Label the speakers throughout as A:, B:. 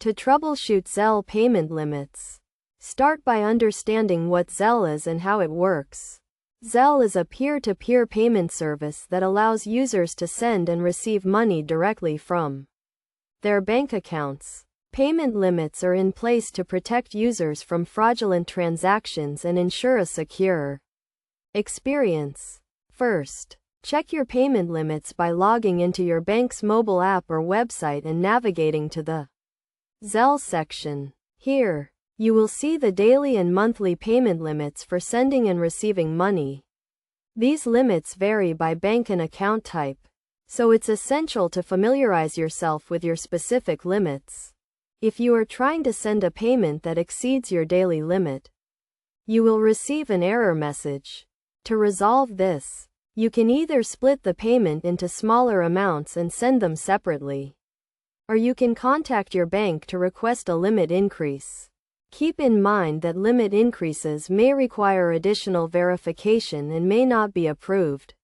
A: To troubleshoot Zelle payment limits, start by understanding what Zelle is and how it works. Zelle is a peer-to-peer payment service that allows users to send and receive money directly from their bank accounts. Payment limits are in place to protect users from fraudulent transactions and ensure a secure experience. First, check your payment limits by logging into your bank's mobile app or website and navigating to the Zelle section. Here, you will see the daily and monthly payment limits for sending and receiving money. These limits vary by bank and account type, so it's essential to familiarize yourself with your specific limits. If you are trying to send a payment that exceeds your daily limit, you will receive an error message. To resolve this, you can either split the payment into smaller amounts and send them separately, or you can contact your bank to request a limit increase. Keep in mind that limit increases may require additional verification and may not be approved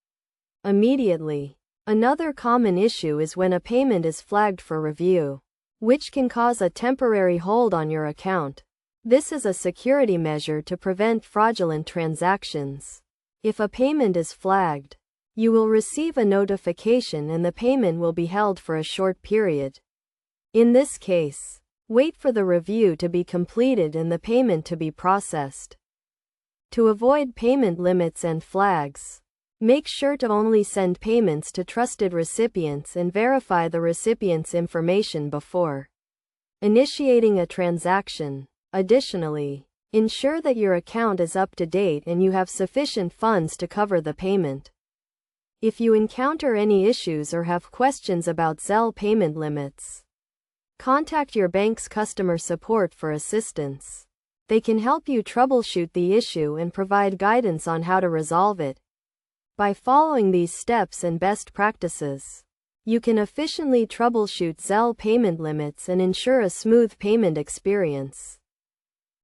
A: immediately. Another common issue is when a payment is flagged for review, which can cause a temporary hold on your account. This is a security measure to prevent fraudulent transactions. If a payment is flagged, you will receive a notification and the payment will be held for a short period. In this case, wait for the review to be completed and the payment to be processed. To avoid payment limits and flags, make sure to only send payments to trusted recipients and verify the recipient's information before initiating a transaction. Additionally, ensure that your account is up to date and you have sufficient funds to cover the payment. If you encounter any issues or have questions about Zelle payment limits, contact your bank's customer support for assistance. They can help you troubleshoot the issue and provide guidance on how to resolve it. By following these steps and best practices, you can efficiently troubleshoot Zelle payment limits and ensure a smooth payment experience.